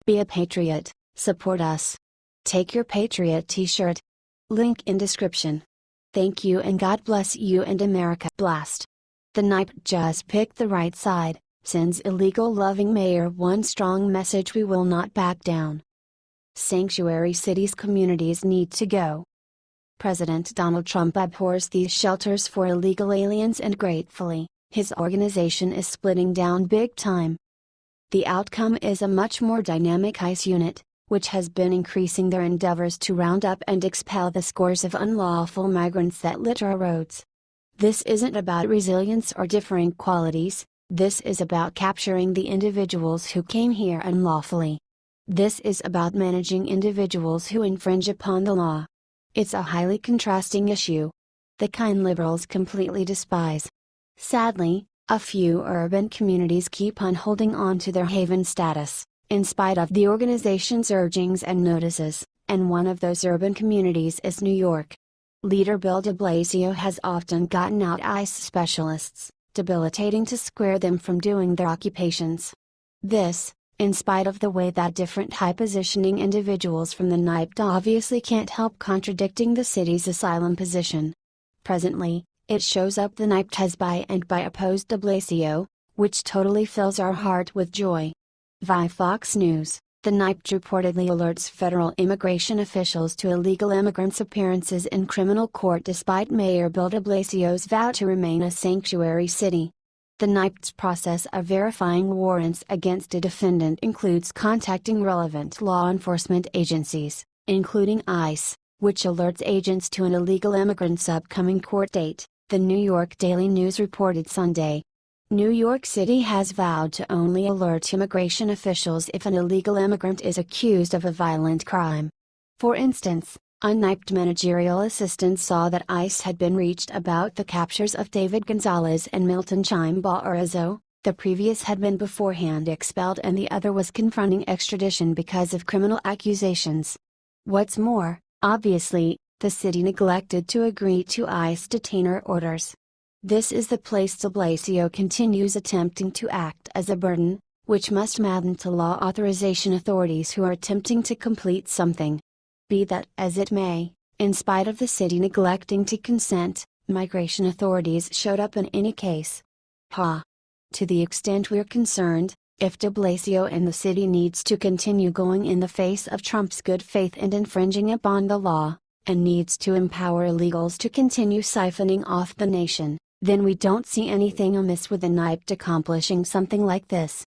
Be a patriot, support us. Take your Patriot t-shirt. Link in description. Thank you and God bless you and America. Blast. The NYPD just picked the right side, sends illegal loving mayor one strong message: we will not back down. Sanctuary cities communities need to go. President Donald Trump abhors these shelters for illegal aliens and gratefully, his organization is splitting down big time. The outcome is a much more dynamic ICE unit, which has been increasing their endeavors to round up and expel the scores of unlawful migrants that litter our roads. This isn't about resilience or differing qualities, this is about capturing the individuals who came here unlawfully. This is about managing individuals who infringe upon the law. It's a highly contrasting issue. The kind liberals completely despise. Sadly, a few urban communities keep on holding on to their haven status, in spite of the organization's urgings and notices, and one of those urban communities is New York. Leader Bill de Blasio has often gotten out ICE specialists, debilitating to square them from doing their occupations. This, in spite of the way that different high-positioning individuals from the NYPD obviously can't help contradicting the city's asylum position. Presently, it shows up the NYPD has by opposed de Blasio, which totally fills our heart with joy. Via Fox News, the NYPD reportedly alerts federal immigration officials to illegal immigrants' appearances in criminal court despite Mayor Bill de Blasio's vow to remain a sanctuary city. The NYPD's process of verifying warrants against a defendant includes contacting relevant law enforcement agencies, including ICE, which alerts agents to an illegal immigrant's upcoming court date, the New York Daily News reported Sunday. New York City has vowed to only alert immigration officials if an illegal immigrant is accused of a violent crime. For instance, a NYPD managerial assistant saw that ICE had been reached about the captures of David Gonzalez and Milton Chimborazo. The previous had been beforehand expelled and the other was confronting extradition because of criminal accusations. What's more, obviously, the city neglected to agree to ICE detainer orders. This is the place de Blasio continues attempting to act as a burden, which must madden to law authorization authorities who are attempting to complete something. Be that as it may, in spite of the city neglecting to consent, migration authorities showed up in any case. To the extent we're concerned, if de Blasio and the city needs to continue going in the face of Trump's good faith and infringing upon the law, and needs to empower illegals to continue siphoning off the nation, then we don't see anything amiss with the NYPD accomplishing something like this.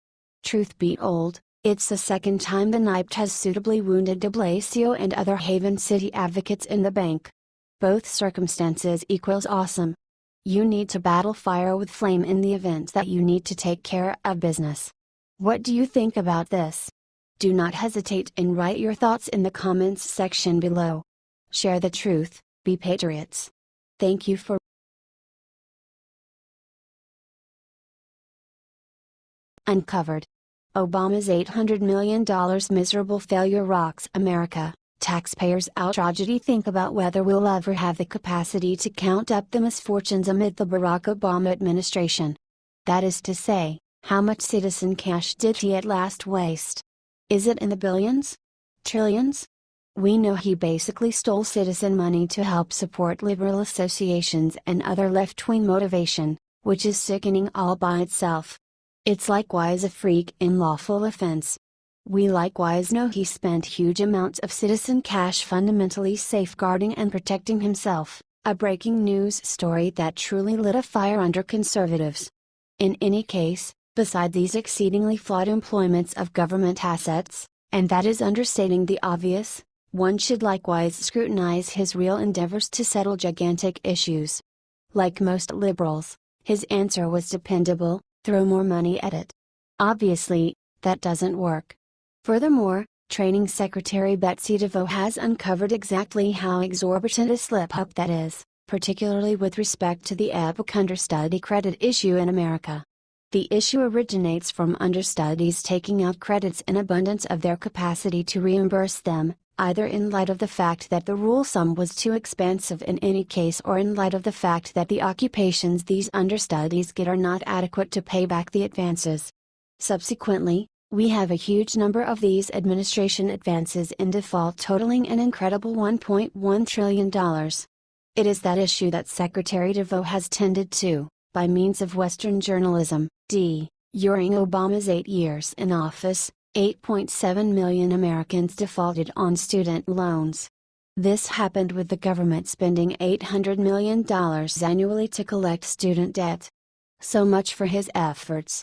Truth be told, it's the second time the NYPD has suitably wounded de Blasio and other Haven City advocates in the bank. Both circumstances equals awesome. You need to battle fire with flame in the event that you need to take care of business. What do you think about this? Do not hesitate and write your thoughts in the comments section below. Share the truth, be patriots. Thank you for Uncovered. Obama's $800 million miserable failure rocks America, taxpayers out. Tragedy. Think about whether we'll ever have the capacity to count up the misfortunes amid the Barack Obama administration. That is to say, how much citizen cash did he at last waste? Is it in the billions? Trillions? We know he basically stole citizen money to help support liberal associations and other left-wing motivation, which is sickening all by itself. It's likewise a freak in lawful offense. We likewise know he spent huge amounts of citizen cash fundamentally safeguarding and protecting himself, a breaking news story that truly lit a fire under conservatives. In any case, beside these exceedingly flawed employments of government assets, and that is understating the obvious, one should likewise scrutinize his real endeavors to settle gigantic issues. Like most liberals, his answer was dependable: throw more money at it. Obviously, that doesn't work. Furthermore, Training Secretary Betsy DeVos has uncovered exactly how exorbitant a slip-up that is, particularly with respect to the epic understudy credit issue in America. The issue originates from understudies taking out credits in abundance of their capacity to reimburse them, either in light of the fact that the rule sum was too expansive in any case or in light of the fact that the occupations these understudies get are not adequate to pay back the advances. Subsequently, We have a huge number of these administration advances in default totaling an incredible $1.1 trillion. It is that issue that Secretary DeVos has tended to, by means of Western journalism. During Obama's 8 years in office, 8.7 million Americans defaulted on student loans. This happened with the government spending $800 million annually to collect student debt. So much for his efforts.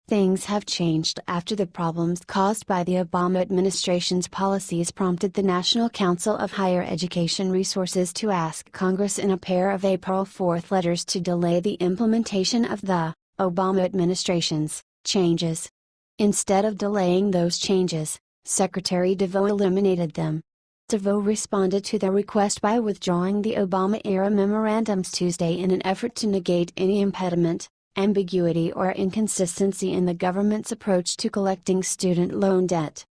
Things have changed after the problems caused by the Obama administration's policies prompted the National Council of Higher Education Resources to ask Congress in a pair of April 4 letters to delay the implementation of the Obama administration's changes. Instead of delaying those changes, Secretary DeVos eliminated them. DeVos responded to the request by withdrawing the Obama-era memorandums Tuesday in an effort to negate any impediment, ambiguity or inconsistency in the government's approach to collecting student loan debt.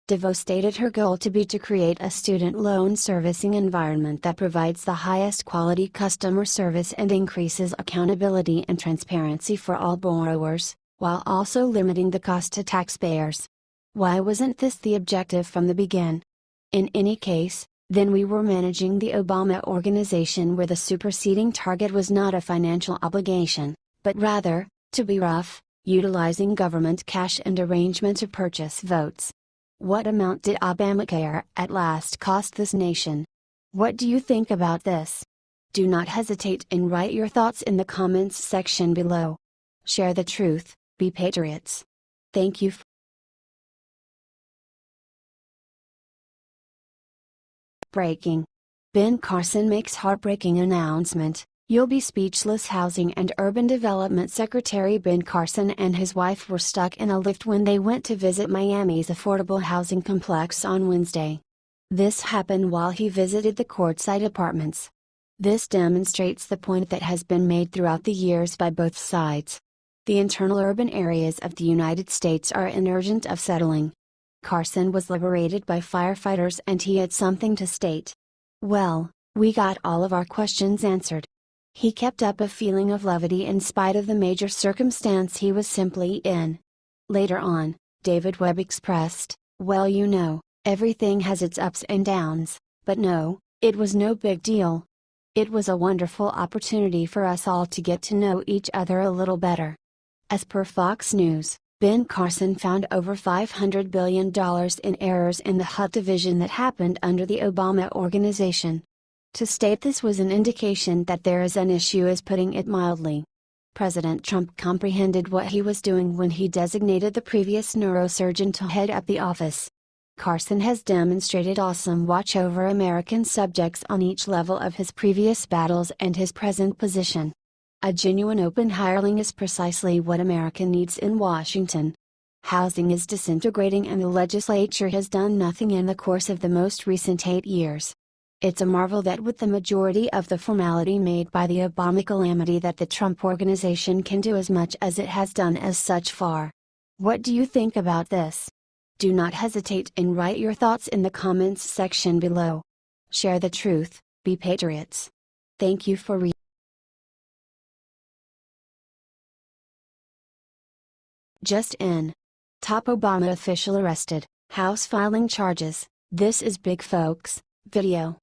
DeVos stated her goal to be to create a student loan servicing environment that provides the highest quality customer service and increases accountability and transparency for all borrowers, while also limiting the cost to taxpayers. Why wasn't this the objective from the beginning? In any case, then we were managing the Obama organization where the superseding target was not a financial obligation, but rather, to be rough, utilizing government cash and arrangement to purchase votes. What amount did Obamacare at last cost this nation? What do you think about this? Do not hesitate and write your thoughts in the comments section below. Share the truth, be patriots. Thank you. Breaking. Ben Carson makes heartbreaking announcement. You'll be speechless. Housing and Urban Development Secretary Ben Carson and his wife were stuck in a lift when they went to visit Miami's affordable housing complex on Wednesday. This happened while he visited the Courtside Apartments. This demonstrates the point that has been made throughout the years by both sides. The internal urban areas of the United States are in urgent of settling. Carson was liberated by firefighters and he had something to state. Well, we got all of our questions answered. He kept up a feeling of levity in spite of the major circumstance he was simply in. Later on, David Webb expressed, well, you know, everything has its ups and downs, but no, it was no big deal. It was a wonderful opportunity for us all to get to know each other a little better. As per Fox News, Ben Carson found over $500 billion in errors in the HUD division that happened under the Obama organization. To state this was an indication that there is an issue, is putting it mildly. President Trump comprehended what he was doing when he designated the previous neurosurgeon to head up the office. Carson has demonstrated awesome watch over American subjects on each level of his previous battles and his present position. A genuine open hireling is precisely what America needs in Washington. Housing is disintegrating and the legislature has done nothing in the course of the most recent 8 years. It's a marvel that with the majority of the formality made by the Obama calamity that the Trump organization can do as much as it has done as such far. What do you think about this? Do not hesitate and write your thoughts in the comments section below. Share the truth, be patriots. Thank you for reading. Just in. Top Obama official arrested, House filing charges. This is big, folks. Video.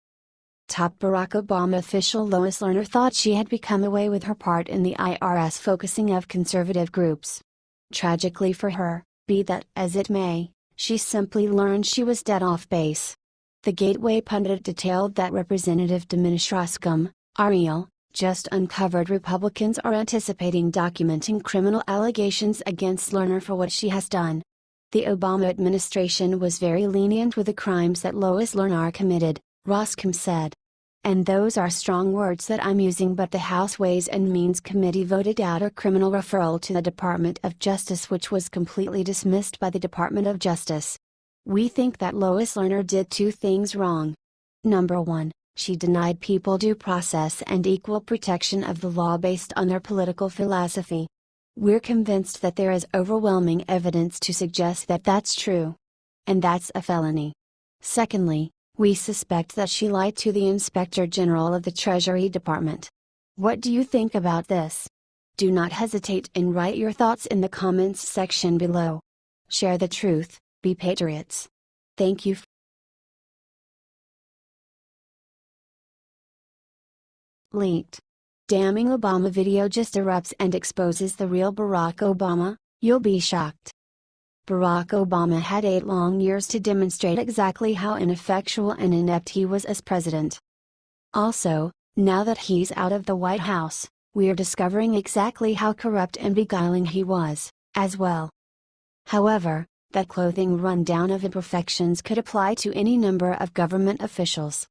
Top Barack Obama official Lois Lerner thought she had become away with her part in the IRS focusing of conservative groups. Tragically for her, be that as it may, she simply learned she was dead off base. The Gateway pundit detailed that Representative Dominish Roscom, Ariel, just uncovered Republicans are anticipating documenting criminal allegations against Lerner for what she has done. The Obama administration was very lenient with the crimes that Lois Lerner committed, Roscom said. And those are strong words that I'm using, but the House Ways and Means Committee voted out a criminal referral to the Department of Justice, which was completely dismissed by the Department of Justice. We think that Lois Lerner did 2 things wrong. Number 1, she denied people due process and equal protection of the law based on their political philosophy. We're convinced that there is overwhelming evidence to suggest that that's true. And that's a felony. Secondly, we suspect that she lied to the Inspector General of the Treasury Department. What do you think about this? Do not hesitate and write your thoughts in the comments section below. Share the truth, be patriots. Thank you. Leaked. Damning Obama video just erupts and exposes the real Barack Obama, you'll be shocked. Barack Obama had 8 long years to demonstrate exactly how ineffectual and inept he was as president. Also, now that he's out of the White House, we're discovering exactly how corrupt and beguiling he was, as well. However, that clothing rundown of imperfections could apply to any number of government officials.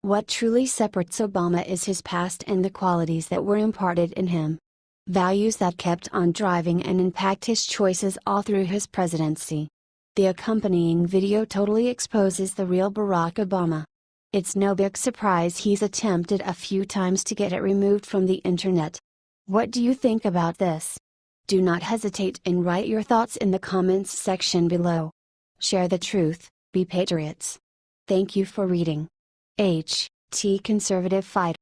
What truly separates Obama is his past and the qualities that were imparted in him. Values that kept on driving and impact his choices all through his presidency. The accompanying video totally exposes the real Barack Obama. It's no big surprise he's attempted a few times to get it removed from the internet. What do you think about this? Do not hesitate and write your thoughts in the comments section below. Share the truth, be patriots. Thank you for reading. H.T. Conservative Fighter.